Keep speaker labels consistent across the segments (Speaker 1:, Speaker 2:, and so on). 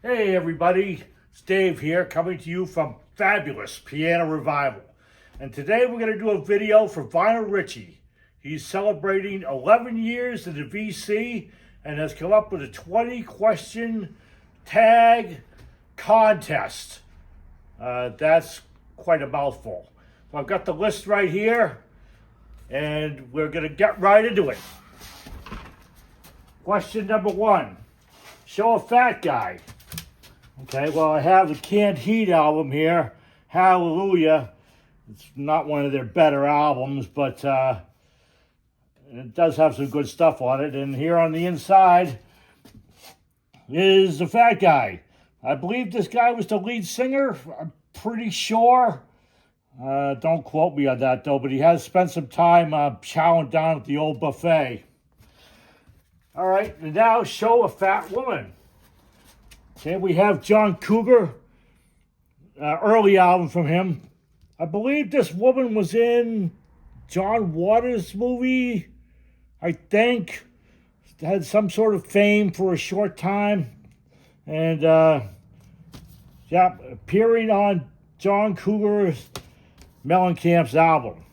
Speaker 1: Hey everybody, it's Dave here coming to you from Fabulous Piano Revival. And today we're going to do a video for Vinyl Richie. He's celebrating 11 years in the VC and has come up with a 20-question tag contest. That's quite a mouthful. So I've got the list right here and we're going to get right into it. Question number 1. Show a fat guy. Okay, well, I have the Canned Heat album here. Hallelujah. It's not one of their better albums, but it does have some good stuff on it. And here on the inside is the fat guy. I believe this guy was the lead singer. I'm pretty sure. Don't quote me on that, though, but he has spent some time chowing down at the old buffet. All right, and now show a fat woman. Okay, we have John Cougar, early album from him. I believe this woman was in John Waters' movie, I think. Had some sort of fame for a short time. And, yeah, appearing on John Cougar's Mellencamp's album.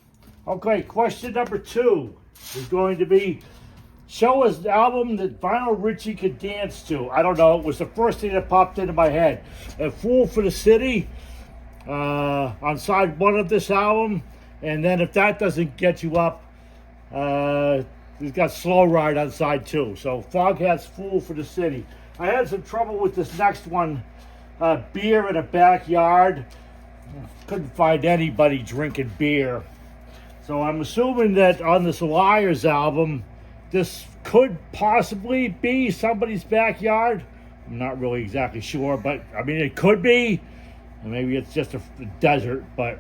Speaker 1: Okay, question number 2 is going to be, show us the album that Vinyl Richie could dance to. I don't know. It was the first thing that popped into my head. A Fool for the City on side 1 of this album. And then if that doesn't get you up, he's got Slow Ride on side 2. So Foghat's Fool for the City. I had some trouble with this next one. Beer in a Backyard. Couldn't find anybody drinking beer. So I'm assuming that on this Liars album, this could possibly be somebody's backyard. I'm not really exactly sure, but I mean, it could be. Maybe it's just a desert, but.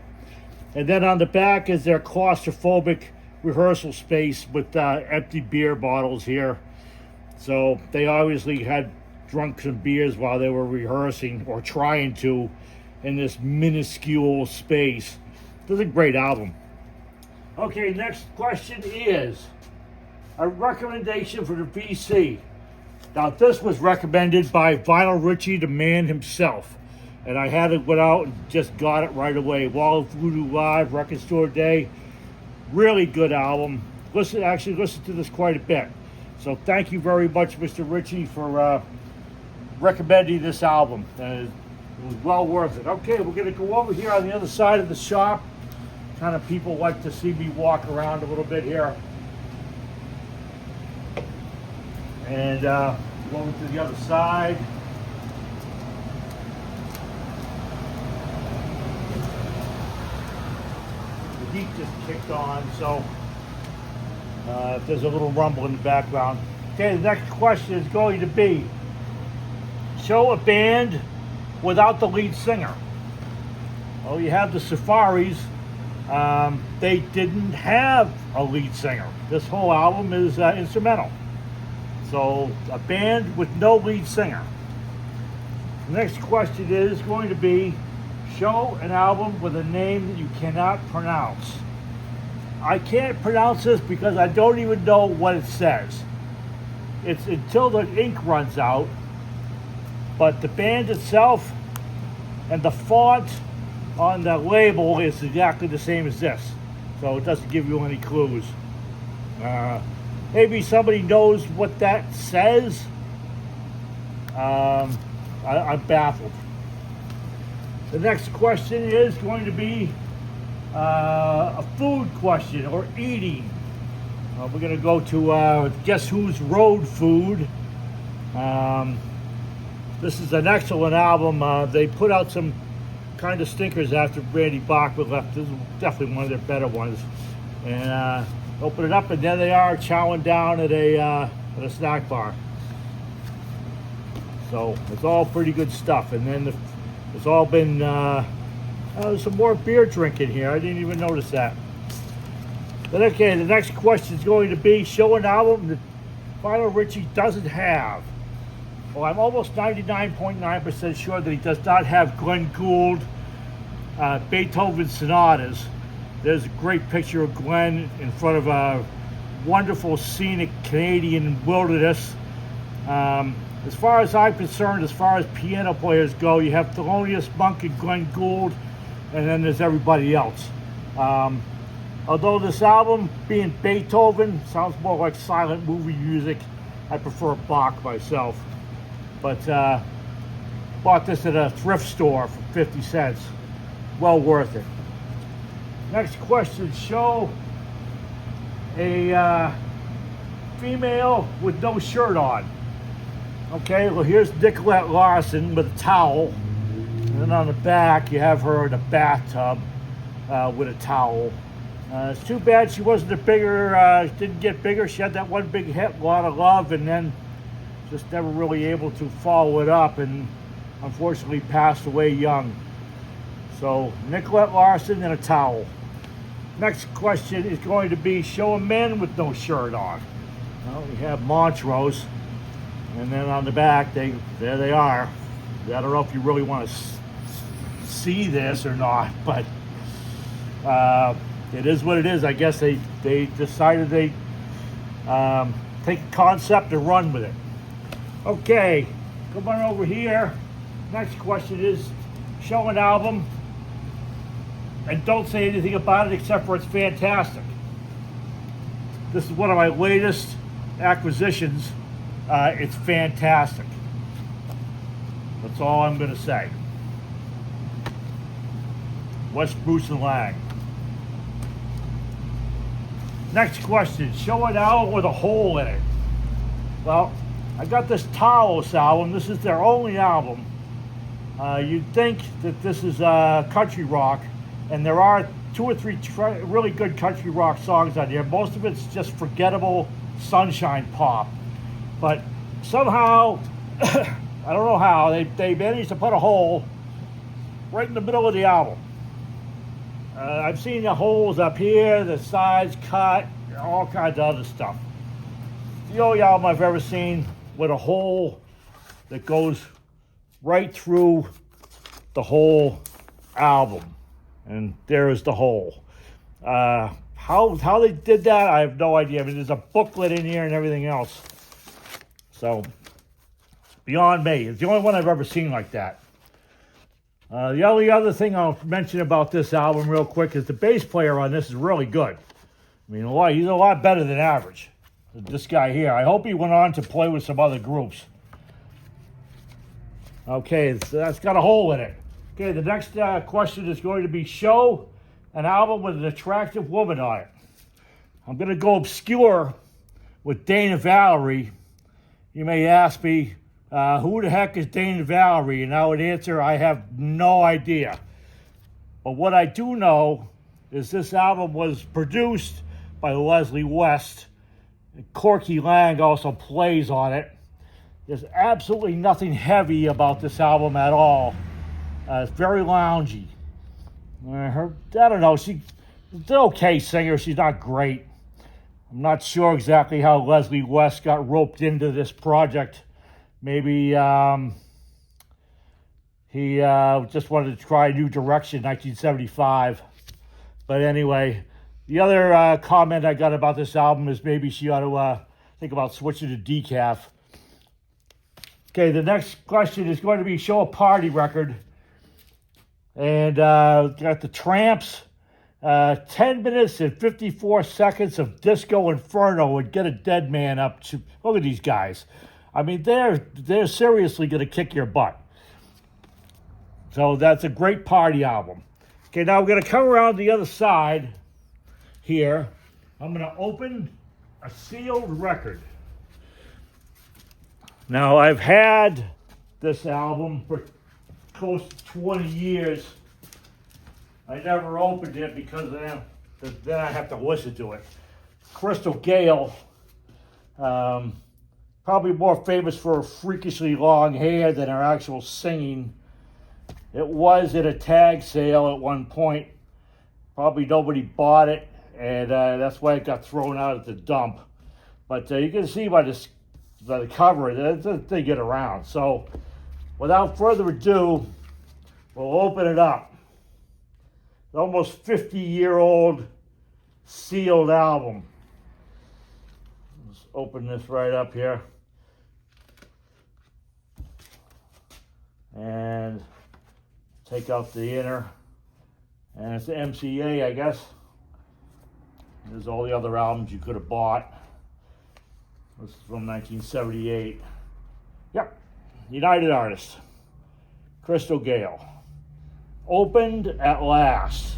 Speaker 1: And then on the back is their claustrophobic rehearsal space with empty beer bottles here. So they obviously had drunk some beers while they were rehearsing or trying to in this minuscule space. This is a great album. Okay, next question is a recommendation for the VC. Now, this was recommended by Vinyl Richie, the man himself. And I had it went out and just got it right away. Wall of Voodoo Live, Record Store Day. Really good album. Listen to this quite a bit. So thank you very much, Mr. Richie, for recommending this album. It was well worth it. Okay, we're going to go over here on the other side of the shop. Kind of people like to see me walk around a little bit here. And going to the other side. The heat just kicked on, so if there's a little rumble in the background. Okay, the next question is going to be, show a band without the lead singer. Well, you have the Safaris. They didn't have a lead singer. This whole album is instrumental. So, a band with no lead singer. The next question is going to be, show an album with a name that you cannot pronounce. I can't pronounce this because I don't even know what it says. It's until the ink runs out. But the band itself and the font on the label is exactly the same as this. So it doesn't give you any clues. Maybe somebody knows what that says. I'm baffled. The next question is going to be a food question or eating. We're going to go to Guess Who's Road Food. This is an excellent album. They put out some kind of stinkers after Randy Bachman left. This is definitely one of their better ones. And open it up, and there they are chowing down at a snack bar. So it's all pretty good stuff. And then it's all been there's some more beer drinking here. I didn't even notice that. But okay, the next question is going to be, show an album that Vinyl Richie doesn't have. Well, I'm almost 99.9% sure that he does not have Glenn Gould, Beethoven sonatas. There's a great picture of Glenn in front of a wonderful scenic Canadian wilderness. As far as I'm concerned, as far as piano players go, you have Thelonious Monk and Glenn Gould, and then there's everybody else. Although this album, being Beethoven, sounds more like silent movie music, I prefer Bach myself. But bought this at a thrift store for 50 cents. Well worth it. Next question, show a female with no shirt on. Okay, well here's Nicolette Larson with a towel. And then on the back you have her in a bathtub with a towel. It's too bad she wasn't a bigger, didn't get bigger. She had that one big hit, Lot of Love, and then just never really able to follow it up, and unfortunately passed away young. So Nicolette Larson and a towel. Next question is going to be show a man with no shirt on. Well, we have Montrose, and then on the back, there they are. I don't know if you really want to see this or not, but it is what it is. I guess they decided they take a concept and run with it. Okay, come on over here. Next question is show an album and don't say anything about it except for it's fantastic. This is one of my latest acquisitions. It's fantastic. That's all I'm going to say. West Bruce and Lang. Next question, show an album with a hole in it. Well, I got this Taos album. This is their only album. You'd think that this is country rock, and there are 2 or 3 really good country rock songs on here. Most of it's just forgettable sunshine pop. But somehow, I don't know how, they managed to put a hole right in the middle of the album. I've seen the holes up here, the sides cut, all kinds of other stuff. The only album I've ever seen with a hole that goes right through the whole album. And there is the hole. How they did that, I have no idea. I mean, there's a booklet in here and everything else. So, beyond me. It's the only one I've ever seen like that. The only other thing I'll mention about this album real quick is the bass player on this is really good. I mean, he's a lot better than average. This guy here. I hope he went on to play with some other groups. Okay, so that's got a hole in it. Okay, the next question is going to be show an album with an attractive woman on it. I'm going to go obscure with Dana Valerie. You may ask me, who the heck is Dana Valerie? And I would answer, I have no idea. But what I do know is this album was produced by Leslie West. Corky Lang also plays on it. There's absolutely nothing heavy about this album at all. It's very loungy. I don't know, she's an okay singer. She's not great. I'm not sure exactly how Leslie West got roped into this project. Maybe he just wanted to try a new direction in 1975. But anyway, the other comment I got about this album is maybe she ought to think about switching to decaf. Okay, the next question is going to be show a party record. And got the Tramps. 10 minutes and 54 seconds of Disco Inferno would get a dead man up to... Look at these guys. I mean, they're seriously going to kick your butt. So that's a great party album. Okay, now we're going to come around the other side here. I'm going to open a sealed record. Now, I've had this album for close to 20 years. I never opened it because then I have to listen to it. Crystal Gale, probably more famous for her freakishly long hair than her actual singing. It was at a tag sale at one point. Probably nobody bought it, and that's why it got thrown out at the dump. But you can see by the cover that they get around. So, without further ado, we'll open it up. The almost 50-year-old sealed album. Let's open this right up here. and take out the inner, and it's the MCA, I guess. There's all the other albums you could have bought. This is from 1978. Yep, United Artists. Crystal Gale. Opened at last.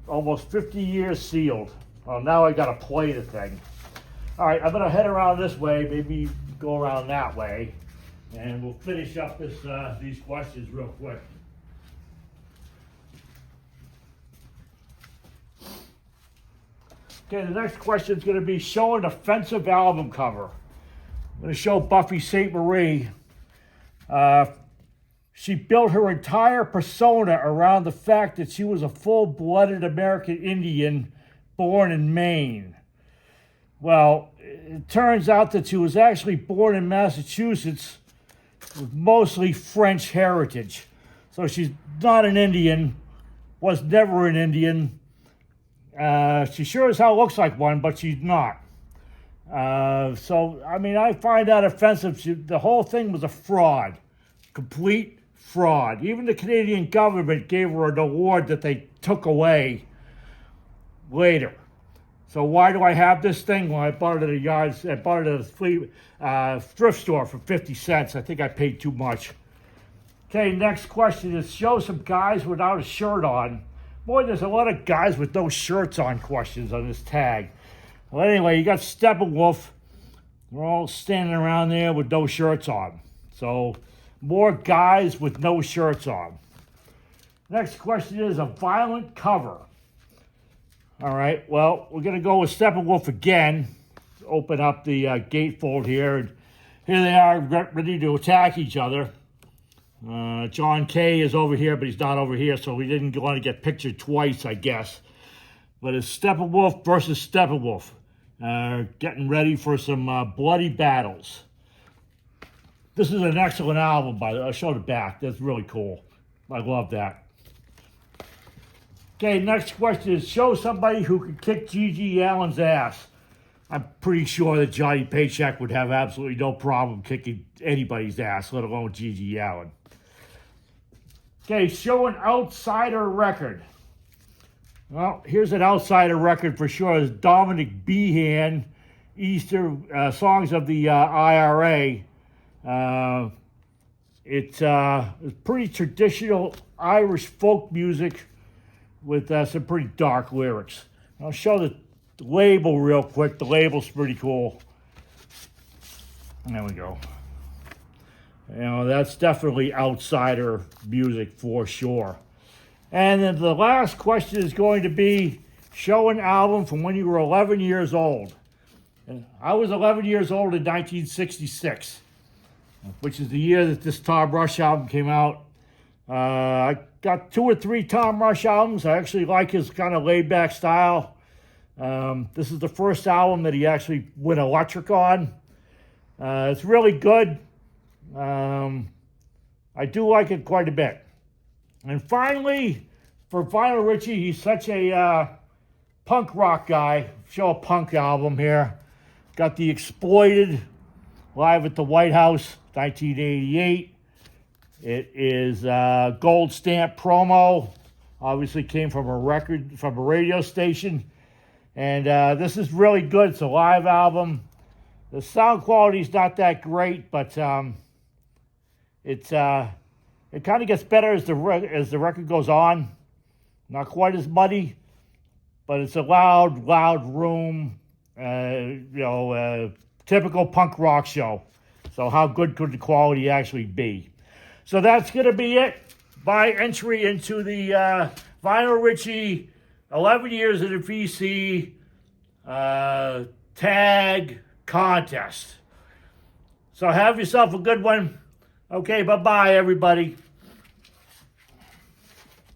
Speaker 1: Almost 50 years sealed. Well, now I gotta play the thing. All right, I'm gonna head around this way, maybe go around that way, and we'll finish up these questions real quick. Okay, the next question is going to be show an offensive album cover. I'm going to show Buffy St. Marie. She built her entire persona around the fact that she was a full-blooded American Indian born in Maine. Well, it turns out that she was actually born in Massachusetts with mostly French heritage. So she's not an Indian, was never an Indian. She sure as hell looks like one, but she's not. So, I mean, I find that offensive. The whole thing was a fraud. Complete fraud. Even the Canadian government gave her an award that they took away later. So why do I have this thing? Well, I bought it at a thrift store for 50 cents. I think I paid too much. Okay, next question is show some guys without a shirt on. Boy, there's a lot of guys with no shirts on questions on this tag. Well, anyway, you got Steppenwolf. They're all standing around there with no shirts on. So, more guys with no shirts on. Next question is a violent cover. All right, well, we're going to go with Steppenwolf again. Open up the gatefold here. And here they are, ready to attack each other. John Kay is over here, but he's not over here, so we didn't want to get pictured twice, I guess. But it's Steppenwolf versus Steppenwolf. Getting ready for some bloody battles. This is an excellent album, by the way. I'll show the back. That's really cool. I love that. Okay, next question is show somebody who could kick G.G. Allen's ass. I'm pretty sure that Johnny Paycheck would have absolutely no problem kicking anybody's ass, let alone G.G. Allen. Okay, show an outsider record. Well, here's an outsider record for sure. It's Dominic Behan, Easter Songs of the IRA. It's pretty traditional Irish folk music with some pretty dark lyrics. I'll show the label real quick. The label's pretty cool. There we go. You know, that's definitely outsider music for sure. And then the last question is going to be show an album from when you were 11 years old. And I was 11 years old in 1966, which is the year that this Tom Rush album came out. I got 2 or 3 Tom Rush albums. I actually like his kind of laid-back style. This is the first album that he actually went electric on. It's really good. I do like it quite a bit. And finally, for Vinyl Richie, he's such a punk rock guy. Show a punk album here. Got The Exploited, live at the White House, 1988. It is gold stamp promo. Obviously came from a radio station. And this is really good. It's a live album. The sound quality is not that great, but it kind of gets better as the record goes on. Not quite as muddy, but it's a loud room. Typical punk rock show. So how good could the quality actually be? So that's going to be it. By entry into the Vinyl Richie 11 years in the VC tag contest. So have yourself a good one. Okay, bye-bye, everybody.